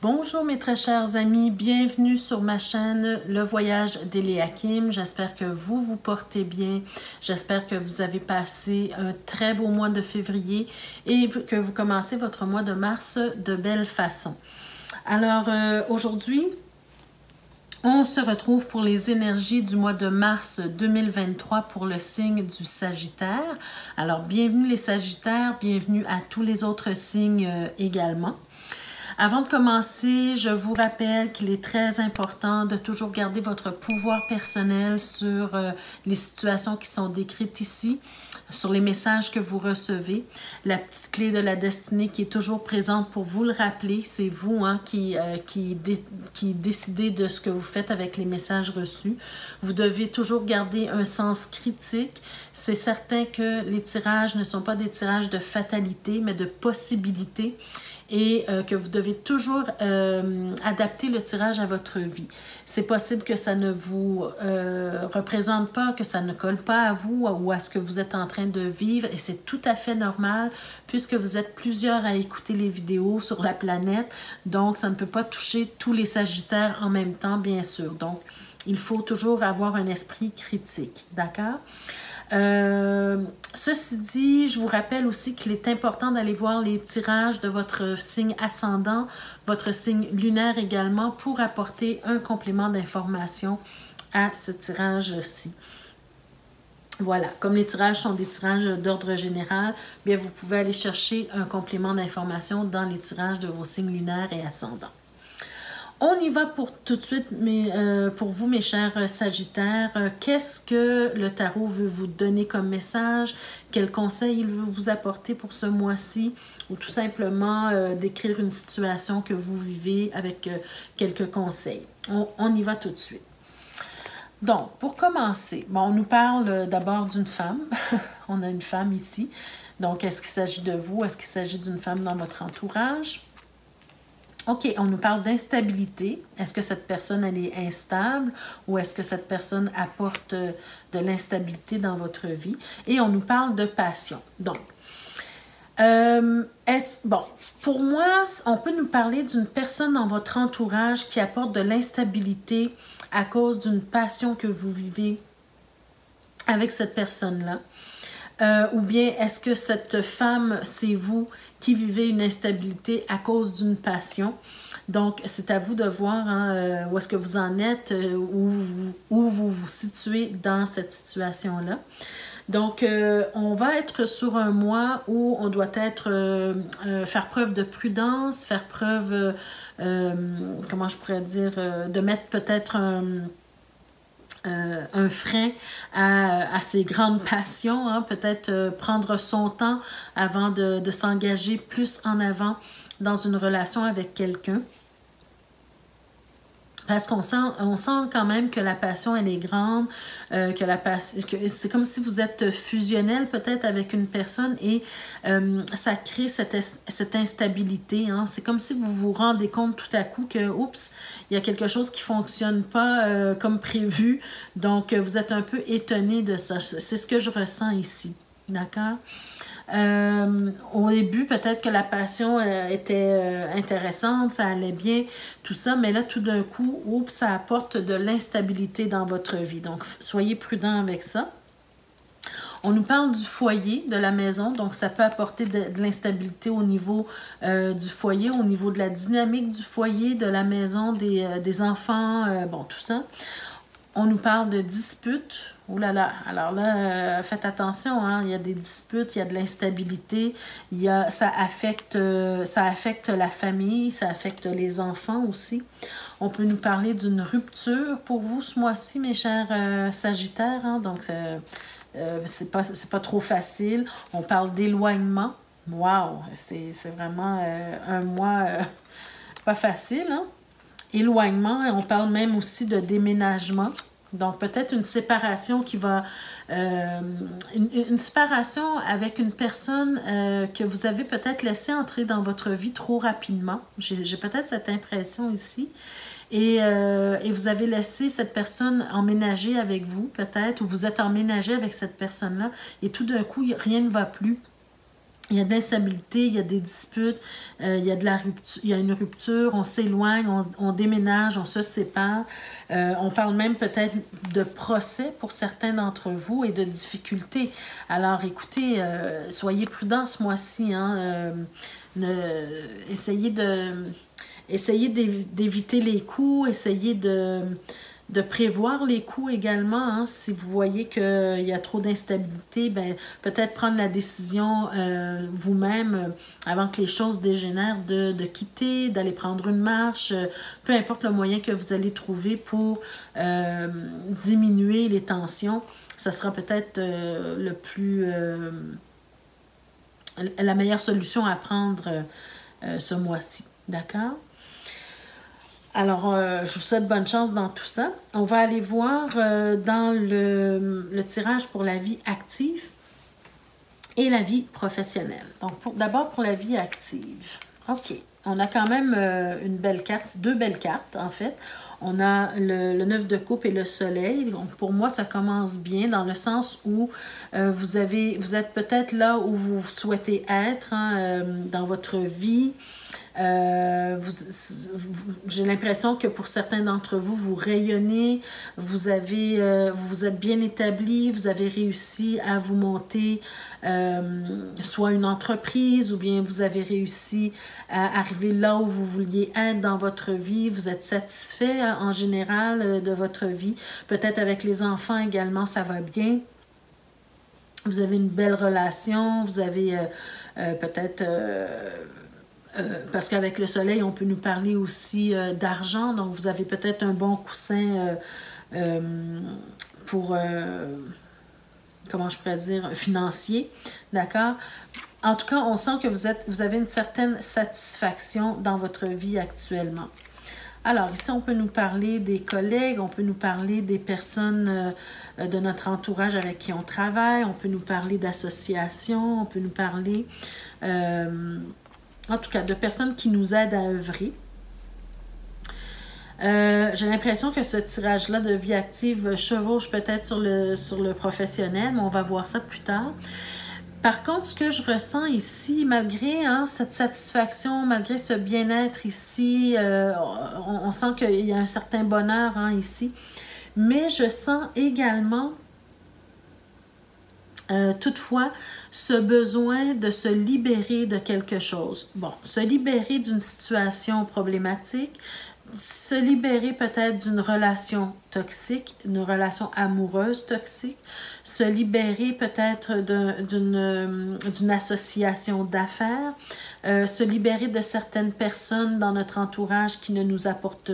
Bonjour mes très chers amis, bienvenue sur ma chaîne Le Voyage d'Eliakim. J'espère que vous vous portez bien, j'espère que vous avez passé un très beau mois de février et que vous commencez votre mois de mars de belle façon. Alors aujourd'hui, on se retrouve pour les énergies du mois de mars 2023 pour le signe du Sagittaire. Alors bienvenue les Sagittaires, bienvenue à tous les autres signes également. Avant de commencer, je vous rappelle qu'il est très important de toujours garder votre pouvoir personnel sur les situations qui sont décrites ici, sur les messages que vous recevez. La petite clé de la destinée qui est toujours présente pour vous le rappeler, c'est vous qui décidez de ce que vous faites avec les messages reçus. Vous devez toujours garder un sens critique. C'est certain que les tirages ne sont pas des tirages de fatalité, mais de possibilités. Et que vous devez toujours adapter le tirage à votre vie. C'est possible que ça ne vous représente pas, que ça ne colle pas à vous ou à ce que vous êtes en train de vivre et c'est tout à fait normal puisque vous êtes plusieurs à écouter les vidéos sur la planète. Donc, ça ne peut pas toucher tous les Sagittaires en même temps, bien sûr. Donc, il faut toujours avoir un esprit critique, d'accord? Ceci dit, je vous rappelle aussi qu'il est important d'aller voir les tirages de votre signe ascendant, votre signe lunaire également, pour apporter un complément d'information à ce tirage-ci. Voilà, comme les tirages sont des tirages d'ordre général, bien vous pouvez aller chercher un complément d'information dans les tirages de vos signes lunaires et ascendants. On y va pour tout de suite, pour vous, mes chers Sagittaires. Qu'est-ce que le tarot veut vous donner comme message? Quel conseil il veut vous apporter pour ce mois-ci? Ou tout simplement décrire une situation que vous vivez avec quelques conseils. On y va tout de suite. Donc, pour commencer, bon, on nous parle d'abord d'une femme. On a une femme ici. Donc, est-ce qu'il s'agit de vous? Est-ce qu'il s'agit d'une femme dans votre entourage? OK, on nous parle d'instabilité. Est-ce que cette personne, elle est instable ou est-ce que cette personne apporte de l'instabilité dans votre vie? Et on nous parle de passion. Donc, bon, pour moi, on peut nous parler d'une personne dans votre entourage qui apporte de l'instabilité à cause d'une passion que vous vivez avec cette personne-là. Ou bien est-ce que cette femme, c'est vous qui vivez une instabilité à cause d'une passion? Donc, c'est à vous de voir où est-ce que vous en êtes, où vous vous situez dans cette situation-là. Donc, on va être sur un mois où on doit faire preuve de prudence, faire preuve, comment je pourrais dire, de mettre peut-être un frein à ses grandes passions, peut-être prendre son temps avant de s'engager plus en avant dans une relation avec quelqu'un. Parce qu'on sent quand même que la passion, elle est grande, que c'est comme si vous êtes fusionnel peut-être avec une personne et ça crée cette instabilité. C'est comme si vous vous rendez compte tout à coup que, oups, il y a quelque chose qui ne fonctionne pas comme prévu. Donc, vous êtes un peu étonné de ça. C'est ce que je ressens ici. D'accord? Au début, peut-être que la passion était intéressante, ça allait bien, tout ça, mais là, tout d'un coup, oups, ça apporte de l'instabilité dans votre vie. Donc, soyez prudent avec ça. On nous parle du foyer, de la maison, donc ça peut apporter de l'instabilité au niveau du foyer, au niveau de la dynamique du foyer, de la maison, des enfants, bon, tout ça. On nous parle de disputes. Oh là là, alors là, faites attention, il y a des disputes, il y a de l'instabilité, ça affecte la famille, ça affecte les enfants aussi. On peut nous parler d'une rupture pour vous ce mois-ci, mes chers Sagittaires, donc c'est pas trop facile. On parle d'éloignement. Wow, c'est vraiment un mois pas facile, Éloignement, on parle même aussi de déménagement. Donc, peut-être une séparation qui va... une séparation avec une personne que vous avez peut-être laissé entrer dans votre vie trop rapidement. J'ai peut-être cette impression ici. Et vous avez laissé cette personne emménager avec vous, peut-être, ou vous êtes emménagé avec cette personne-là, et tout d'un coup, rien ne va plus. Il y a de l'instabilité, il y a des disputes, il y a de la rupture, il y a une rupture, on s'éloigne, on déménage, on se sépare. On parle même peut-être de procès pour certains d'entre vous et de difficultés. Alors écoutez, soyez prudents ce mois-ci. Hein, essayez d'éviter les coups, essayez de prévoir les coûts également. Hein, si vous voyez qu'il y a trop d'instabilité, ben, peut-être prendre la décision vous-même avant que les choses dégénèrent de quitter, d'aller prendre une marche, peu importe le moyen que vous allez trouver pour diminuer les tensions. Ça sera peut-être la meilleure solution à prendre ce mois-ci. D'accord? Alors, je vous souhaite bonne chance dans tout ça. On va aller voir dans le tirage pour la vie active et la vie professionnelle. Donc, d'abord pour la vie active. OK. On a quand même une belle carte, deux belles cartes en fait. On a le 9 de coupe et le soleil. Donc, pour moi, ça commence bien dans le sens où vous êtes peut-être là où vous souhaitez être hein, dans votre vie. J'ai l'impression que pour certains d'entre vous, vous rayonnez, vous êtes bien établi, vous avez réussi à vous monter soit une entreprise ou bien vous avez réussi à arriver là où vous vouliez être dans votre vie, vous êtes satisfait en général de votre vie, peut-être avec les enfants également, ça va bien. Vous avez une belle relation, vous avez peut-être... parce qu'avec le soleil, on peut nous parler aussi d'argent. Donc, vous avez peut-être un bon coussin pour, comment je pourrais dire, financier. D'accord? En tout cas, on sent que vous avez une certaine satisfaction dans votre vie actuellement. Alors, ici, on peut nous parler des collègues, on peut nous parler des personnes de notre entourage avec qui on travaille, on peut nous parler d'associations, on peut nous parler... en tout cas, de personnes qui nous aident à œuvrer. J'ai l'impression que ce tirage-là de vie active chevauche peut-être sur le professionnel, mais on va voir ça plus tard. Par contre, ce que je ressens ici, malgré cette satisfaction, malgré ce bien-être ici, on sent qu'il y a un certain bonheur ici, mais je sens également... toutefois, ce besoin de se libérer de quelque chose. Bon, se libérer d'une situation problématique, se libérer peut-être d'une relation toxique, une relation amoureuse toxique, se libérer peut-être d'une association d'affaires, se libérer de certaines personnes dans notre entourage qui ne nous apportent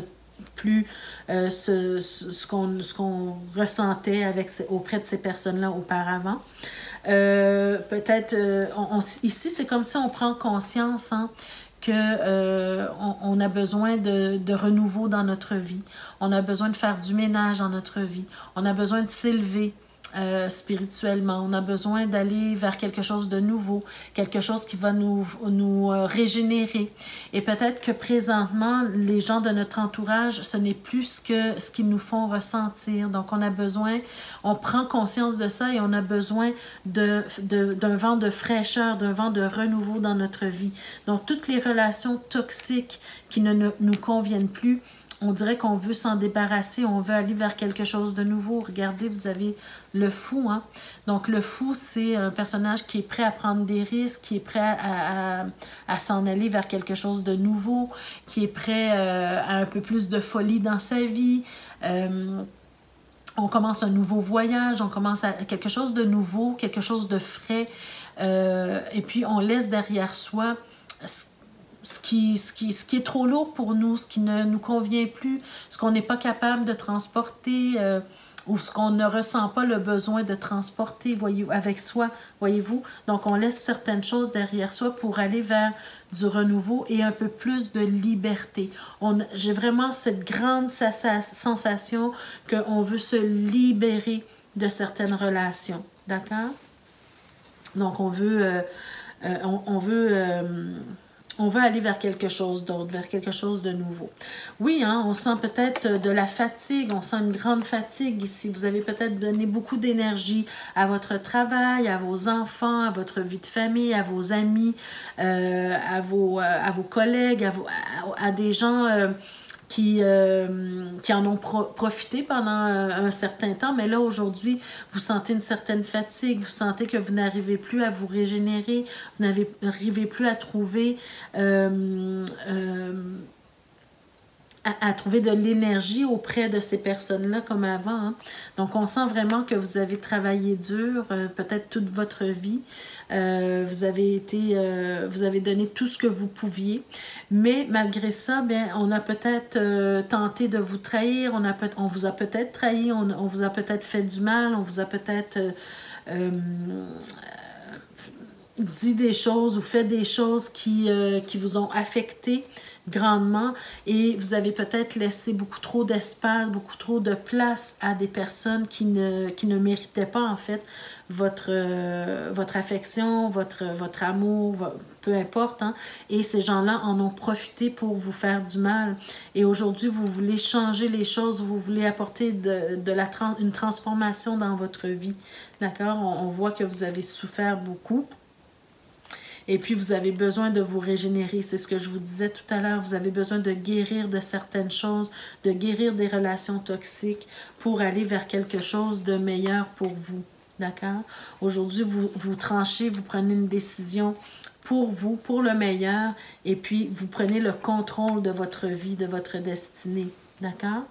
plus ce qu'on ressentait auprès de ces personnes-là auparavant. Peut-être, ici, c'est comme si on prend conscience qu'on a besoin de renouveau dans notre vie. On a besoin de faire du ménage dans notre vie. On a besoin de s'élever spirituellement. On a besoin d'aller vers quelque chose de nouveau, quelque chose qui va nous régénérer. Et peut-être que présentement, les gens de notre entourage, ce n'est plus ce qu'ils nous font ressentir. Donc, on prend conscience de ça et on a besoin d'un vent de fraîcheur, d'un vent de renouveau dans notre vie. Donc, toutes les relations toxiques qui ne nous conviennent plus, on dirait qu'on veut s'en débarrasser, on veut aller vers quelque chose de nouveau. Regardez, vous avez le fou. Donc, le fou, c'est un personnage qui est prêt à prendre des risques, qui est prêt à s'en aller vers quelque chose de nouveau, qui est prêt à un peu plus de folie dans sa vie. On commence un nouveau voyage, on commence quelque chose de nouveau, quelque chose de frais. Et puis, on laisse derrière soi ce qui est trop lourd pour nous, ce qui ne nous convient plus, ce qu'on n'est pas capable de transporter ou ce qu'on ne ressent pas le besoin de transporter avec soi, voyez-vous. Donc, on laisse certaines choses derrière soi pour aller vers du renouveau et un peu plus de liberté. J'ai vraiment cette grande sensation qu'on veut se libérer de certaines relations, d'accord? Donc, on veut on va aller vers quelque chose d'autre, vers quelque chose de nouveau. Oui, hein, on sent peut-être de la fatigue, on sent une grande fatigue ici. Vous avez peut-être donné beaucoup d'énergie à votre travail, à vos enfants, à votre vie de famille, à vos amis, à vos collègues, à des gens qui en ont profité pendant un certain temps, mais là, aujourd'hui, vous sentez une certaine fatigue, vous sentez que vous n'arrivez plus à vous régénérer, vous n'arrivez plus à trouver à trouver de l'énergie auprès de ces personnes-là comme avant. Hein. Donc, on sent vraiment que vous avez travaillé dur, peut-être toute votre vie. Vous avez donné tout ce que vous pouviez. Mais malgré ça, bien, on a peut-être tenté de vous trahir, on vous a peut-être trahi, on vous a peut-être fait du mal, on vous a peut-être dit des choses ou fait des choses qui vous ont affecté grandement et vous avez peut-être laissé beaucoup trop d'espace, beaucoup trop de place à des personnes qui ne méritaient pas en fait votre affection, votre amour, peu importe. Hein? Et ces gens-là en ont profité pour vous faire du mal. Et aujourd'hui, vous voulez changer les choses, vous voulez apporter une transformation dans votre vie. D'accord? On voit que vous avez souffert beaucoup. Et puis, vous avez besoin de vous régénérer. C'est ce que je vous disais tout à l'heure. Vous avez besoin de guérir de certaines choses, de guérir des relations toxiques pour aller vers quelque chose de meilleur pour vous. D'accord? Aujourd'hui, vous tranchez, vous prenez une décision pour vous, pour le meilleur, et puis vous prenez le contrôle de votre vie, de votre destinée. D'accord?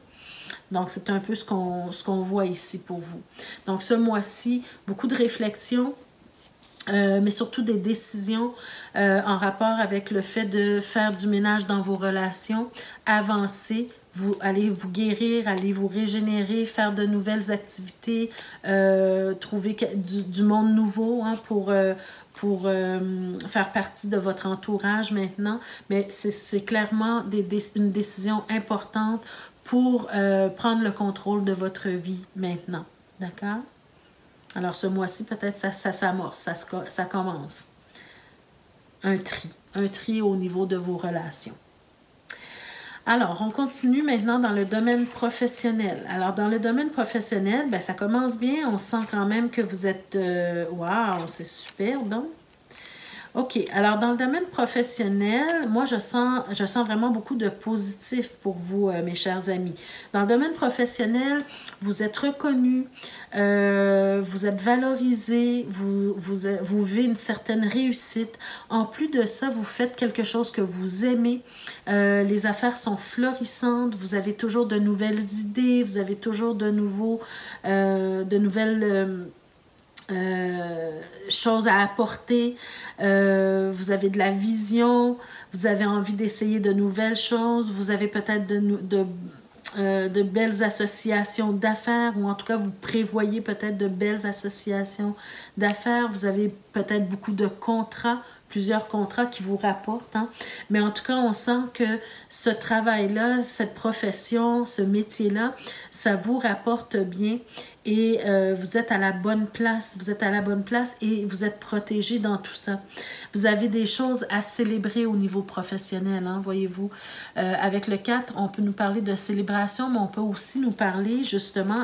Donc, c'est un peu ce qu'on voit ici pour vous. Donc, ce mois-ci, beaucoup de réflexion, mais surtout des décisions en rapport avec le fait de faire du ménage dans vos relations, avancer, allez vous guérir, allez vous régénérer, faire de nouvelles activités, trouver du monde nouveau hein, pour faire partie de votre entourage maintenant. Mais c'est clairement une décision importante pour prendre le contrôle de votre vie maintenant. D'accord? Alors, ce mois-ci, peut-être ça s'amorce, ça commence. Un tri au niveau de vos relations. Alors, on continue maintenant dans le domaine professionnel. Alors, dans le domaine professionnel, ben, ça commence bien. On sent quand même que vous êtes... Waouh, c'est super, donc. OK. Alors, dans le domaine professionnel, moi, je sens vraiment beaucoup de positif pour vous, mes chers amis. Dans le domaine professionnel, vous êtes reconnus, vous êtes valorisés, vous vivez une certaine réussite. En plus de ça, vous faites quelque chose que vous aimez. Les affaires sont florissantes. Vous avez toujours de nouvelles idées. Vous avez toujours de nouvelles... choses à apporter, vous avez de la vision, vous avez envie d'essayer de nouvelles choses, vous avez peut-être de belles associations d'affaires ou en tout cas vous prévoyez peut-être de belles associations d'affaires, vous avez peut-être beaucoup de contrats, plusieurs contrats qui vous rapportent, hein? Mais en tout cas, on sent que ce travail-là, cette profession, ce métier-là, ça vous rapporte bien et vous êtes à la bonne place. Vous êtes à la bonne place et vous êtes protégé dans tout ça. Vous avez des choses à célébrer au niveau professionnel, hein, voyez-vous. Avec le 4, on peut nous parler de célébration, mais on peut aussi nous parler justement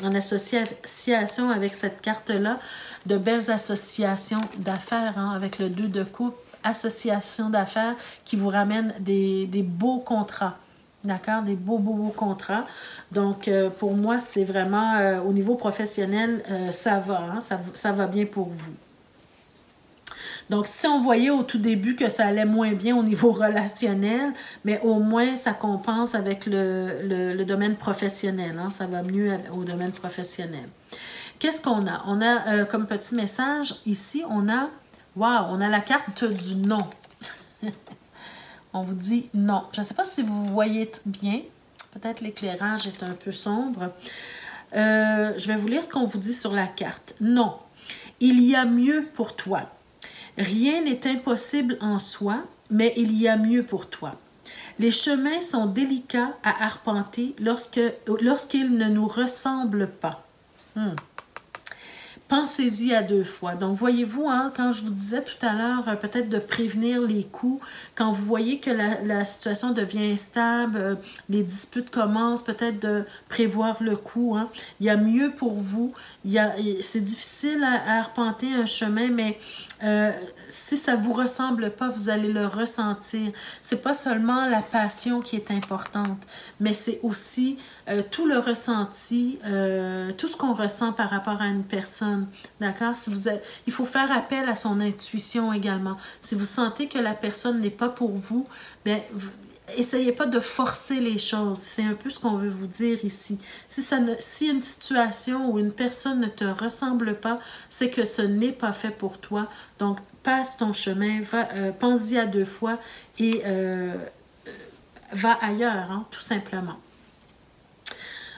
en association avec cette carte-là, de belles associations d'affaires, hein, avec le 2 de coupe, association d'affaires qui vous ramènent des beaux contrats. D'accord? Des beaux contrats. Donc, pour moi, c'est vraiment, au niveau professionnel, ça va, hein? Ça va bien pour vous. Donc, si on voyait au tout début que ça allait moins bien au niveau relationnel, mais au moins, ça compense avec le domaine professionnel. Hein? Ça va mieux au domaine professionnel. Qu'est-ce qu'on a? On a, comme petit message, ici, on a la carte du non. On vous dit non. Je ne sais pas si vous voyez bien. Peut-être l'éclairage est un peu sombre. Je vais vous lire ce qu'on vous dit sur la carte. Non. Il y a mieux pour toi. Rien n'est impossible en soi, mais il y a mieux pour toi. Les chemins sont délicats à arpenter lorsqu'ils ne nous ressemblent pas. pensez-y à 2 fois. Donc, voyez-vous, hein, quand je vous disais tout à l'heure, peut-être de prévenir les coups, quand vous voyez que la situation devient instable, les disputes commencent, peut-être de prévoir le coup. Hein. Il y a mieux pour vous. C'est difficile à arpenter un chemin, mais si ça ne vous ressemble pas, vous allez le ressentir. C'est pas seulement la passion qui est importante, mais c'est aussi tout le ressenti, tout ce qu'on ressent par rapport à une personne. D'accord? Il faut faire appel à son intuition également. Si vous sentez que la personne n'est pas pour vous, bien, essayez pas de forcer les choses. C'est un peu ce qu'on veut vous dire ici. Si une situation ou une personne ne te ressemble pas, c'est que ce n'est pas fait pour toi. Donc, passe ton chemin, pense-y à 2 fois et va ailleurs, hein, tout simplement.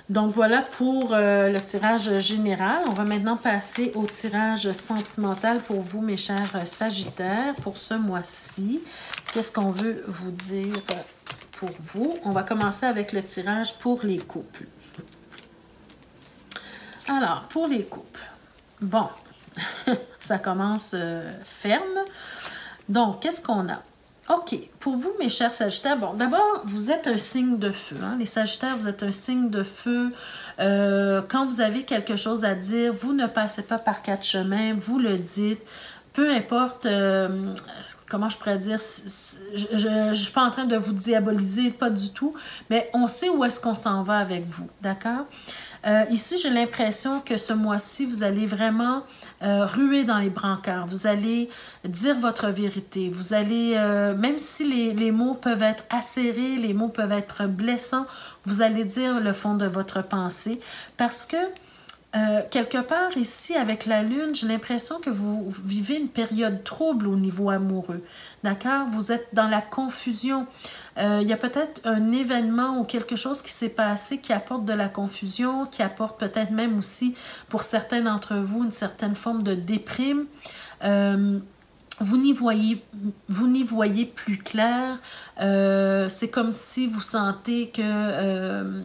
Donc, voilà pour le tirage général. On va maintenant passer au tirage sentimental pour vous, mes chers Sagittaires, pour ce mois-ci. Qu'est-ce qu'on veut vous dire pour vous? On va commencer avec le tirage pour les couples. Alors, pour les couples. Bon, ça commence ferme. Donc, qu'est-ce qu'on a? OK. Pour vous, mes chers Sagittaires, bon, d'abord, vous êtes un signe de feu. Hein? Les Sagittaires, vous êtes un signe de feu. Quand vous avez quelque chose à dire, vous ne passez pas par 4 chemins, vous le dites. Peu importe, comment je pourrais dire, je ne suis pas en train de vous diaboliser, pas du tout, mais on sait où est-ce qu'on s'en va avec vous, d'accord? Ici, j'ai l'impression que ce mois-ci, vous allez vraiment ruer dans les brancards. Vous allez dire votre vérité. Vous allez, même si les mots peuvent être acérés, les mots peuvent être blessants, vous allez dire le fond de votre pensée. Parce que, quelque part ici, avec la Lune, j'ai l'impression que vous vivez une période trouble au niveau amoureux. D'accord? Vous êtes dans la confusion. Il y a peut-être un événement ou quelque chose qui s'est passé qui apporte de la confusion, qui apporte peut-être même aussi, pour certains d'entre vous, une certaine forme de déprime. Vous n'y voyez plus clair. C'est comme si vous sentez que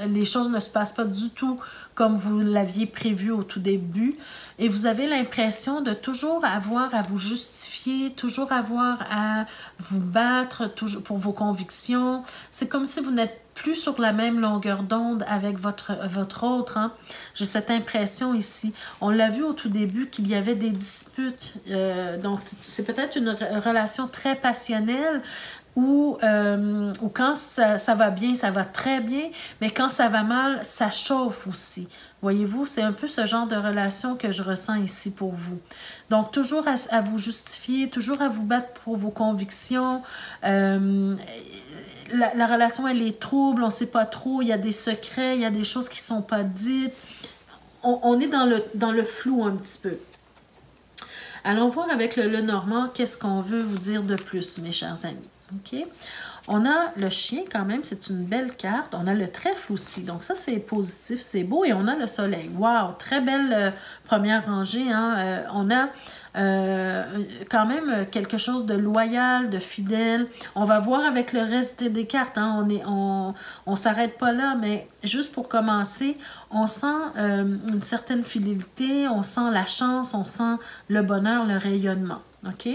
les choses ne se passent pas du tout comme vous l'aviez prévu au tout début. Et vous avez l'impression de toujours avoir à vous justifier, toujours avoir à vous battre toujours pour vos convictions. C'est comme si vous n'êtes plus sur la même longueur d'onde avec votre autre. Hein? J'ai cette impression ici. On l'a vu au tout début qu'il y avait des disputes. Donc, c'est peut-être une relation très passionnelle où quand ça va bien, ça va très bien, mais quand ça va mal, ça chauffe aussi. Voyez-vous, c'est un peu ce genre de relation que je ressens ici pour vous. Donc, toujours à vous justifier, toujours à vous battre pour vos convictions. La relation, elle est trouble, on ne sait pas trop, il y a des secrets, il y a des choses qui ne sont pas dites. On est dans le flou un petit peu. Allons voir avec le Lenormand, qu'est-ce qu'on veut vous dire de plus, mes chers amis. OK? On a le chien quand même, c'est une belle carte. On a le trèfle aussi, donc ça c'est positif, c'est beau. Et on a le soleil. Wow! Très belle première rangée. Hein? On a quand même quelque chose de loyal, de fidèle. On va voir avec le reste des cartes. Hein? On s'arrête pas là, mais juste pour commencer, on sent une certaine fidélité, on sent la chance, on sent le bonheur, le rayonnement. OK?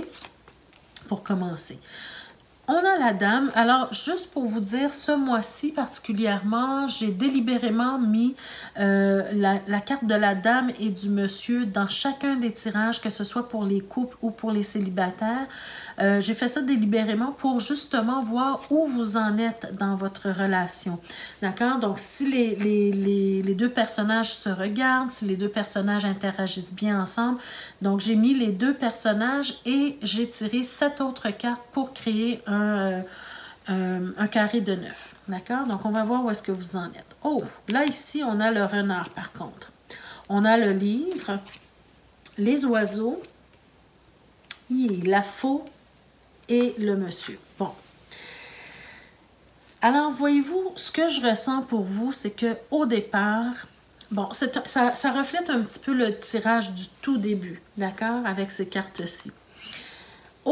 Pour commencer. On a la dame. Alors, juste pour vous dire, ce mois-ci particulièrement, j'ai délibérément mis la carte de la dame et du monsieur dans chacun des tirages, que ce soit pour les couples ou pour les célibataires. J'ai fait ça délibérément pour justement voir où vous en êtes dans votre relation. D'accord? Donc, si les deux personnages se regardent, si les deux personnages interagissent bien ensemble, donc j'ai mis les 2 personnages et j'ai tiré 7 autres cartes pour créer un carré de 9. D'accord? Donc, on va voir où est-ce que vous en êtes. Oh, là, ici, on a le renard, par contre. On a le livre, les oiseaux, la faux et le monsieur. Bon. Alors, voyez-vous, ce que je ressens pour vous, c'est qu'au départ, bon, ça reflète un petit peu le tirage du tout début, d'accord, avec ces cartes-ci.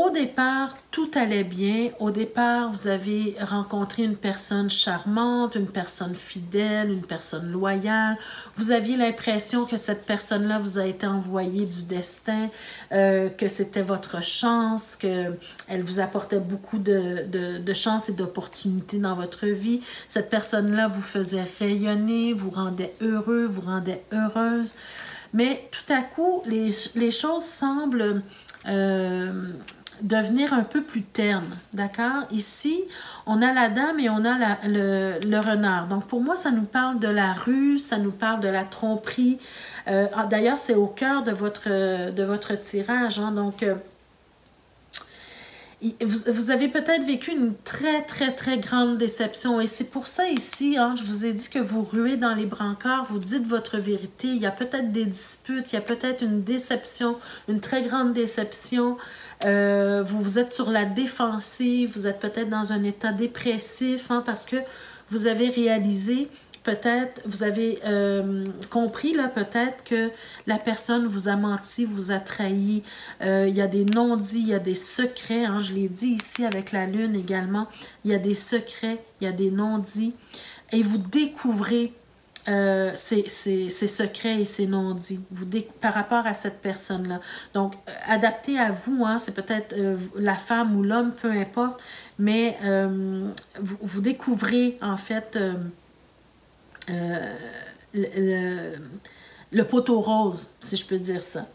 Au départ, tout allait bien. Au départ, vous avez rencontré une personne charmante, une personne fidèle, une personne loyale. Vous aviez l'impression que cette personne-là vous a été envoyée du destin, que c'était votre chance, qu'elle vous apportait beaucoup de chance et d'opportunités dans votre vie. Cette personne-là vous faisait rayonner, vous rendait heureux, vous rendait heureuse. Mais tout à coup, les choses semblent devenir un peu plus terne, d'accord? Ici, on a la dame et on a le renard. Donc, pour moi, ça nous parle de la ruse, ça nous parle de la tromperie. D'ailleurs, c'est au cœur de votre tirage, hein? Donc, vous avez peut-être vécu une très, très, très grande déception. Et c'est pour ça ici, hein, je vous ai dit que vous ruez dans les brancards, vous dites votre vérité. Il y a peut-être des disputes, il y a peut-être une déception, une très grande déception. Vous êtes sur la défensive, vous êtes peut-être dans un état dépressif, hein, parce que vous avez réalisé, peut-être, vous avez compris là peut-être que la personne vous a menti, vous a trahi. Il y a des non-dits, il y a des secrets, hein, je l'ai dit ici avec la lune également. Il y a des secrets, il y a des non-dits. Et vous découvrez ces secrets et ces non-dits par rapport à cette personne-là. Donc, adapté à vous, hein, c'est peut-être la femme ou l'homme, peu importe, mais vous découvrez en fait le poteau rose, si je peux dire ça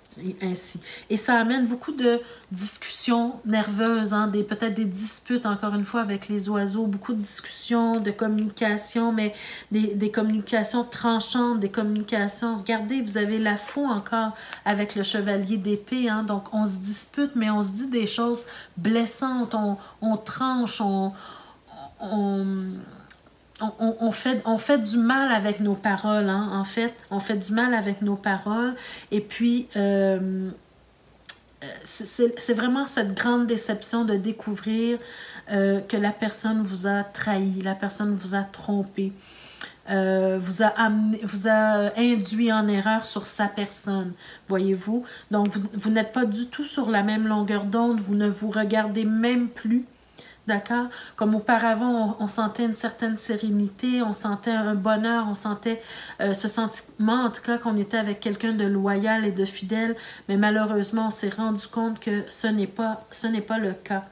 ainsi. Et ça amène beaucoup de discussions nerveuses, hein, peut-être des disputes, encore une fois, avec les oiseaux, beaucoup de discussions, de communication, mais des communications tranchantes, des communications... Regardez, vous avez la faux encore avec le chevalier d'épée, hein, donc on se dispute, mais on se dit des choses blessantes, on tranche, on fait du mal avec nos paroles, hein, en fait. On fait du mal avec nos paroles. Et puis, c'est vraiment cette grande déception de découvrir que la personne vous a trahi, la personne vous a trompé, vous a induit en erreur sur sa personne, voyez-vous. Donc, vous n'êtes pas du tout sur la même longueur d'onde, vous ne vous regardez même plus. D'accord? Comme auparavant, on sentait une certaine sérénité, on sentait un bonheur, on sentait ce sentiment, en tout cas, qu'on était avec quelqu'un de loyal et de fidèle, mais malheureusement, on s'est rendu compte que ce n'est pas le cas.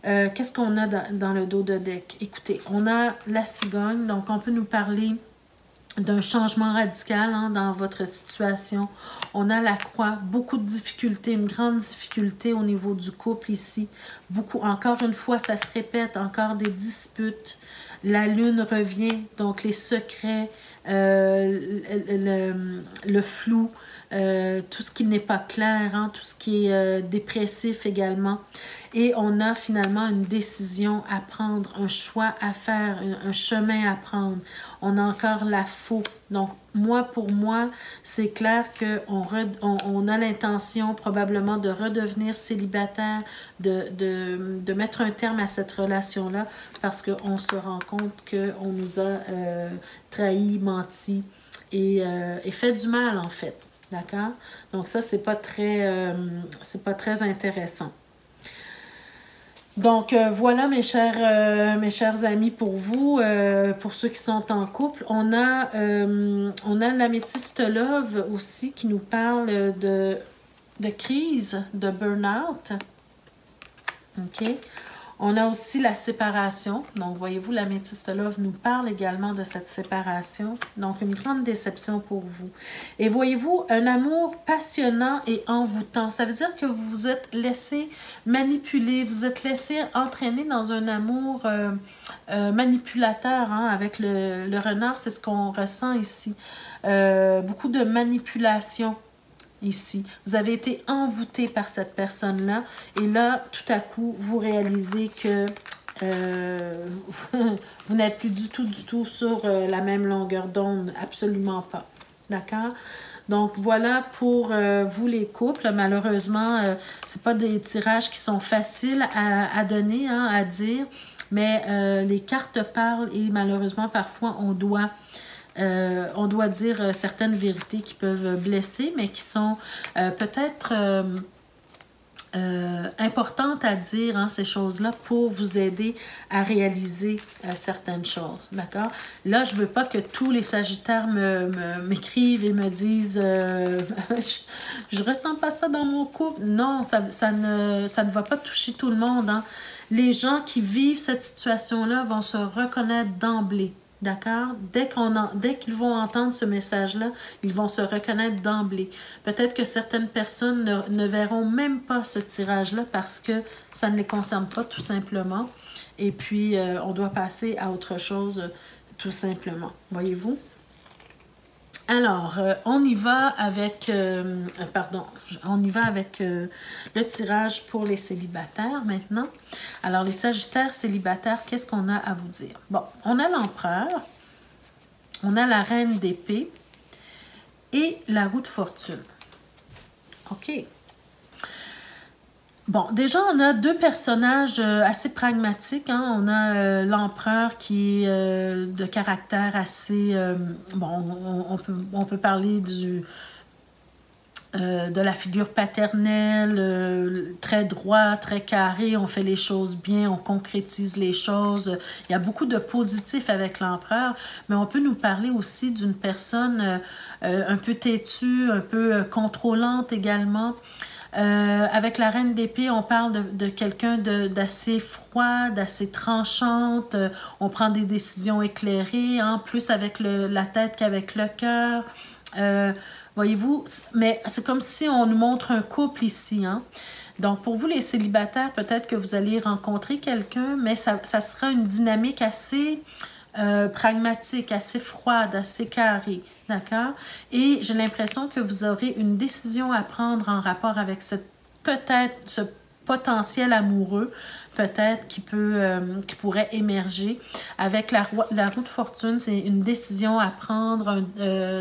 Qu'est-ce qu'on a dans le dos de deck? Écoutez, on a la cigogne, donc on peut nous parler d'un changement radical, hein, dans votre situation. On a la croix, beaucoup de difficultés, une grande difficulté au niveau du couple ici. Encore une fois, ça se répète, encore des disputes. La lune revient, donc les secrets, le flou, tout ce qui n'est pas clair, hein, tout ce qui est dépressif également. Et on a finalement une décision à prendre, un choix à faire, un chemin à prendre. On a encore la faux. Donc, pour moi, c'est clair qu'on a l'intention probablement de redevenir célibataire, de mettre un terme à cette relation-là parce qu'on se rend compte qu'on nous a trahi, menti et fait du mal, en fait. D'accord? Donc, ça, c'est pas très intéressant. Donc, voilà mes chers amis pour vous, pour ceux qui sont en couple. On a l'améthyste love aussi qui nous parle de crise, de burn-out. OK? On a aussi la séparation. Donc, voyez-vous, l'améthyste love nous parle également de cette séparation. Donc, une grande déception pour vous. Et voyez-vous, un amour passionnant et envoûtant. Ça veut dire que vous vous êtes laissé manipuler, vous êtes laissé entraîner dans un amour manipulateur, hein, avec le renard. C'est ce qu'on ressent ici. Beaucoup de manipulation. Ici. Vous avez été envoûté par cette personne-là et là, tout à coup, vous réalisez que vous n'êtes plus du tout sur la même longueur d'onde. Absolument pas. D'accord? Donc, voilà pour vous les couples. Malheureusement, c'est pas des tirages qui sont faciles à donner, hein, à dire, mais les cartes parlent et malheureusement, parfois, on doit dire certaines vérités qui peuvent blesser, mais qui sont peut-être importantes à dire, hein, ces choses-là, pour vous aider à réaliser certaines choses, d'accord? Là, je veux pas que tous les Sagittaires m'écrivent et me disent je ressens pas ça dans mon couple. Non, ça ne va pas toucher tout le monde, hein. Les gens qui vivent cette situation-là vont se reconnaître d'emblée. D'accord? Dès qu'ils vont entendre ce message-là, ils vont se reconnaître d'emblée. Peut-être que certaines personnes ne verront même pas ce tirage-là parce que ça ne les concerne pas tout simplement. Et puis, on doit passer à autre chose tout simplement. Voyez-vous? Alors, on y va avec, le tirage pour les célibataires maintenant. Alors, les Sagittaires célibataires, qu'est-ce qu'on a à vous dire? Bon, on a l'Empereur, on a la Reine d'épée et la Roue de fortune. OK. Bon, déjà, on a deux personnages assez pragmatiques, hein. On a l'empereur qui est de caractère assez... bon, on peut parler de la figure paternelle, très droit, très carré, on fait les choses bien, on concrétise les choses. Il y a beaucoup de positifs avec l'empereur, mais on peut nous parler aussi d'une personne un peu têtue, un peu contrôlante également. Avec la Reine d'épée, on parle de quelqu'un d'assez froid, d'assez tranchante. On prend des décisions éclairées, hein, plus avec la tête qu'avec le cœur. Voyez-vous, mais c'est comme si on nous montre un couple ici, hein. Donc, pour vous, les célibataires, peut-être que vous allez rencontrer quelqu'un, mais ça sera une dynamique assez pragmatique, assez froide, assez carrée, d'accord? Et j'ai l'impression que vous aurez une décision à prendre en rapport avec ce potentiel amoureux, peut-être qui pourrait émerger. Avec la roue de fortune, c'est une décision à prendre,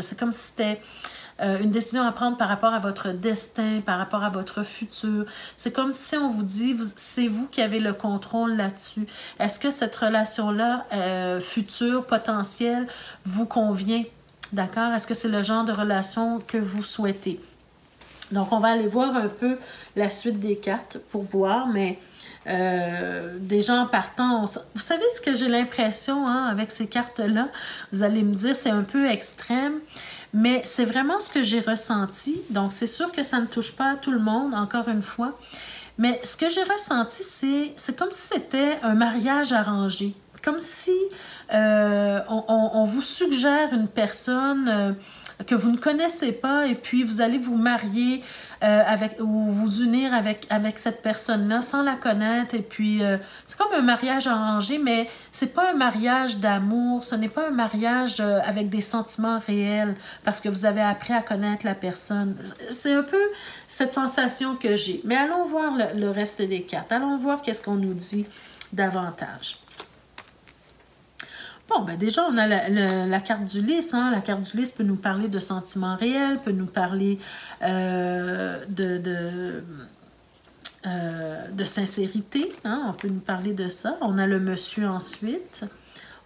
c'est comme si c'était une décision à prendre par rapport à votre destin, par rapport à votre futur. C'est comme si on vous dit, c'est vous qui avez le contrôle là-dessus. Est-ce que cette relation-là, future, potentielle, vous convient? D'accord? Est-ce que c'est le genre de relation que vous souhaitez? Donc, on va aller voir un peu la suite des cartes pour voir, mais déjà en partant, vous savez ce que j'ai l'impression, hein, avec ces cartes-là? Vous allez me dire, c'est un peu extrême. Mais c'est vraiment ce que j'ai ressenti. Donc, c'est sûr que ça ne touche pas à tout le monde, encore une fois. Mais ce que j'ai ressenti, c'est comme si c'était un mariage arrangé. Comme si on vous suggère une personne que vous ne connaissez pas et puis vous allez vous marier ou vous unir avec cette personne-là sans la connaître. Et puis, c'est comme un mariage arrangé, mais c'est pas un mariage d'amour, ce n'est pas un mariage avec des sentiments réels parce que vous avez appris à connaître la personne. C'est un peu cette sensation que j'ai. Mais allons voir le reste des cartes. Allons voir qu'est-ce qu'on nous dit davantage. Bon, ben déjà, on a la carte d'Ulysse. Hein? La carte d'Ulysse peut nous parler de sentiments réels, peut nous parler de sincérité. Hein? On peut nous parler de ça. On a le monsieur ensuite.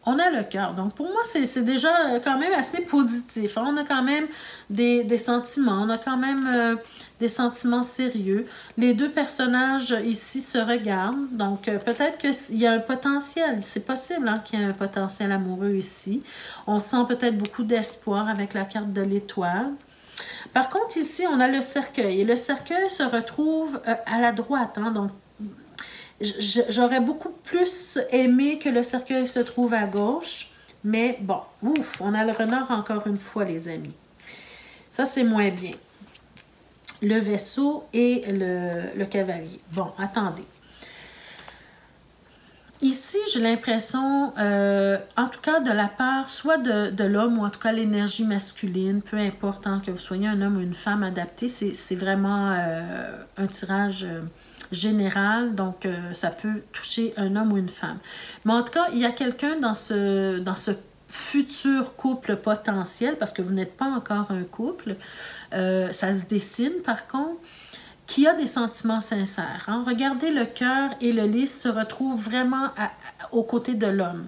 On a le cœur. Donc, pour moi, c'est déjà quand même assez positif. Hein? On a quand même des sentiments. On a quand même des sentiments sérieux. Les deux personnages ici se regardent. Donc, peut-être qu'il y a un potentiel. C'est possible, hein, qu'il y ait un potentiel amoureux ici. On sent peut-être beaucoup d'espoir avec la carte de l'étoile. Par contre, ici, on a le cercueil. Et le cercueil se retrouve à la droite. Hein? Donc, j'aurais beaucoup plus aimé que le cercueil se trouve à gauche. Mais bon, ouf, on a le renard encore une fois, les amis. Ça, c'est moins bien. Le vaisseau et le cavalier. Bon, attendez. Ici, j'ai l'impression, en tout cas de la part, soit de l'homme ou en tout cas l'énergie masculine, peu importe, hein, que vous soyez un homme ou une femme adapté, c'est vraiment un tirage général, donc ça peut toucher un homme ou une femme. Mais en tout cas, il y a quelqu'un dans ce futur couple potentiel, parce que vous n'êtes pas encore un couple, ça se dessine par contre, qui a des sentiments sincères. Hein? Regardez, le cœur et le lys se retrouvent vraiment aux côtés de l'homme.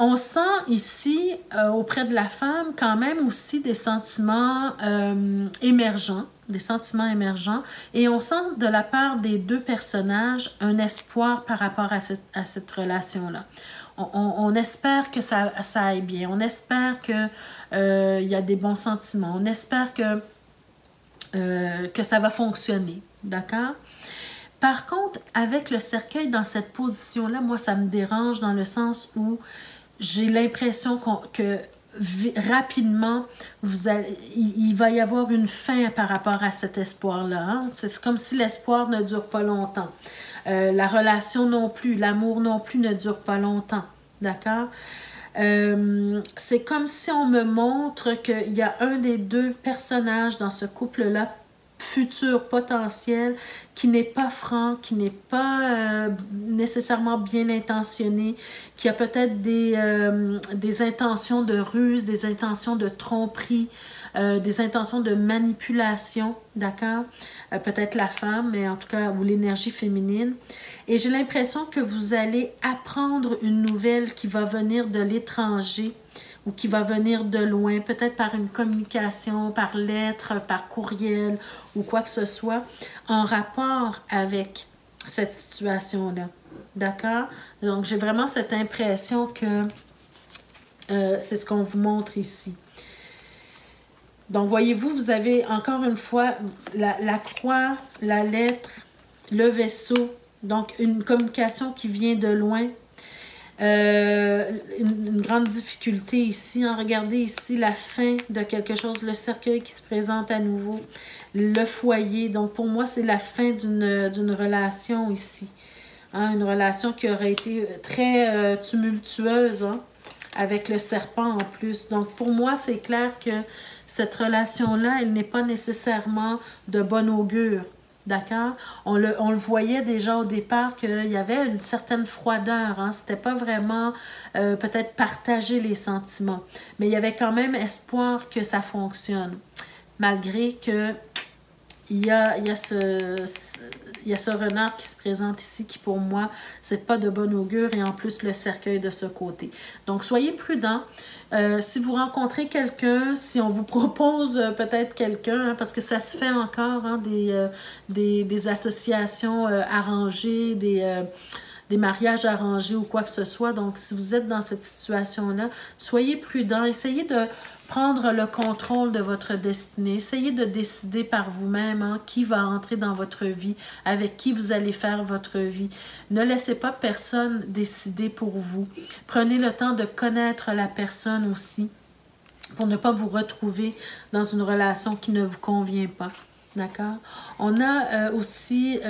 On sent ici, auprès de la femme, quand même aussi des sentiments émergents, et on sent de la part des deux personnages un espoir par rapport à cette relation-là. On espère que ça aille bien, on espère qu'il y a des bons sentiments, on espère que ça va fonctionner, d'accord? Par contre, avec le cercueil dans cette position-là, moi, ça me dérange dans le sens où j'ai l'impression que rapidement, il va y avoir une fin par rapport à cet espoir-là. Hein? C'est comme si l'espoir ne dure pas longtemps. La relation non plus, l'amour non plus ne dure pas longtemps. D'accord? C'est comme si on me montre qu'il y a un des deux personnages dans ce couple-là, futur potentiel, qui n'est pas franc, qui n'est pas nécessairement bien intentionné, qui a peut-être des intentions de ruse, des intentions de tromperie, des intentions de manipulation, d'accord? Peut-être la femme, mais en tout cas, ou l'énergie féminine. Et j'ai l'impression que vous allez apprendre une nouvelle qui va venir de l'étranger ou qui va venir de loin, peut-être par une communication, par lettre, par courriel ou quoi que ce soit, en rapport avec cette situation-là. D'accord? Donc, j'ai vraiment cette impression que c'est ce qu'on vous montre ici. Donc, voyez-vous, vous avez encore une fois la croix, la lettre, le vaisseau. Donc, une communication qui vient de loin. Une grande difficulté ici. Hein? Regardez ici la fin de quelque chose, le cercueil qui se présente à nouveau, le foyer. Donc, pour moi, c'est la fin d'une relation ici. Hein? Une relation qui aurait été très tumultueuse, hein? Avec le serpent en plus. Donc, pour moi, c'est clair que cette relation-là, elle n'est pas nécessairement de bon augure. D'accord? On le voyait déjà au départ qu'il y avait une certaine froideur. Hein? C'était pas vraiment peut-être partager les sentiments. Mais il y avait quand même espoir que ça fonctionne. Malgré que il y a ce renard qui se présente ici qui, pour moi, c'est pas de bon augure. Et en plus, le cercueil de ce côté. Donc, soyez prudents. Si vous rencontrez quelqu'un, si on vous propose peut-être quelqu'un, hein, parce que ça se fait encore, hein, des associations arrangées, des mariages arrangés ou quoi que ce soit. Donc, si vous êtes dans cette situation-là, soyez prudents. Essayez de prendre le contrôle de votre destinée. Essayez de décider par vous-même, hein, qui va entrer dans votre vie, avec qui vous allez faire votre vie. Ne laissez pas personne décider pour vous. Prenez le temps de connaître la personne aussi pour ne pas vous retrouver dans une relation qui ne vous convient pas. D'accord? On a aussi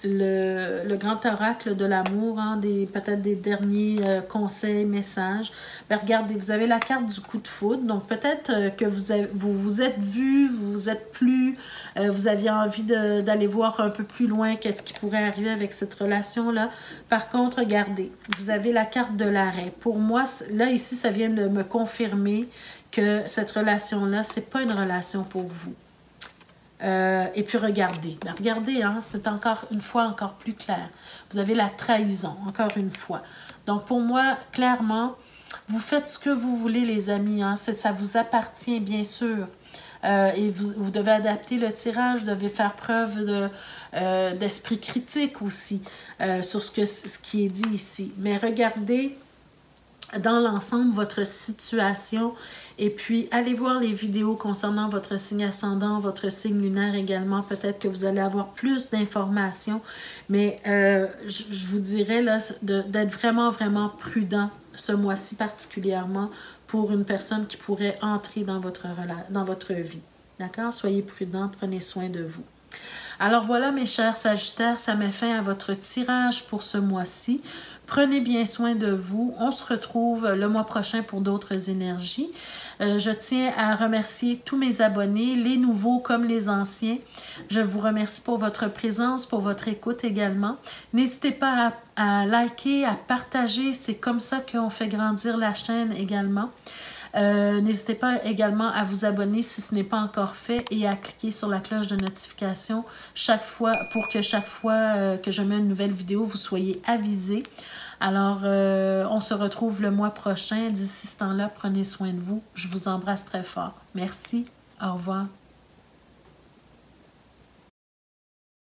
le grand oracle de l'amour, hein, peut-être des derniers conseils, messages. Ben, regardez, vous avez la carte du coup de foudre. Donc, peut-être que vous vous êtes vu, vous vous êtes plu, vous aviez envie d'aller voir un peu plus loin qu'est-ce qui pourrait arriver avec cette relation-là. Par contre, regardez, vous avez la carte de l'arrêt. Pour moi, là, ici, ça vient de me confirmer que cette relation-là, c'est pas une relation pour vous. Et puis regardez, ben regardez, hein, c'est encore une fois encore plus clair. Vous avez la trahison, encore une fois. Donc pour moi, clairement, vous faites ce que vous voulez les amis, hein, ça vous appartient bien sûr. Et vous devez adapter le tirage, vous devez faire preuve d'esprit critique aussi sur ce qui est dit ici. Mais regardez dans l'ensemble votre situation et puis allez voir les vidéos concernant votre signe ascendant, votre signe lunaire également. Peut-être que vous allez avoir plus d'informations, mais je vous dirais là d'être vraiment, vraiment prudent ce mois-ci particulièrement pour une personne qui pourrait entrer dans votre vie. D'accord? Soyez prudents, prenez soin de vous. Alors voilà mes chers Sagittaires, ça met fin à votre tirage pour ce mois-ci. Prenez bien soin de vous. On se retrouve le mois prochain pour d'autres énergies. Je tiens à remercier tous mes abonnés, les nouveaux comme les anciens. Je vous remercie pour votre présence, pour votre écoute également. N'hésitez pas à liker, à partager. C'est comme ça qu'on fait grandir la chaîne également. N'hésitez pas également à vous abonner si ce n'est pas encore fait et à cliquer sur la cloche de notification chaque fois pour que chaque fois que je mets une nouvelle vidéo, vous soyez avisés. Alors, on se retrouve le mois prochain. D'ici ce temps-là, prenez soin de vous. Je vous embrasse très fort. Merci. Au revoir.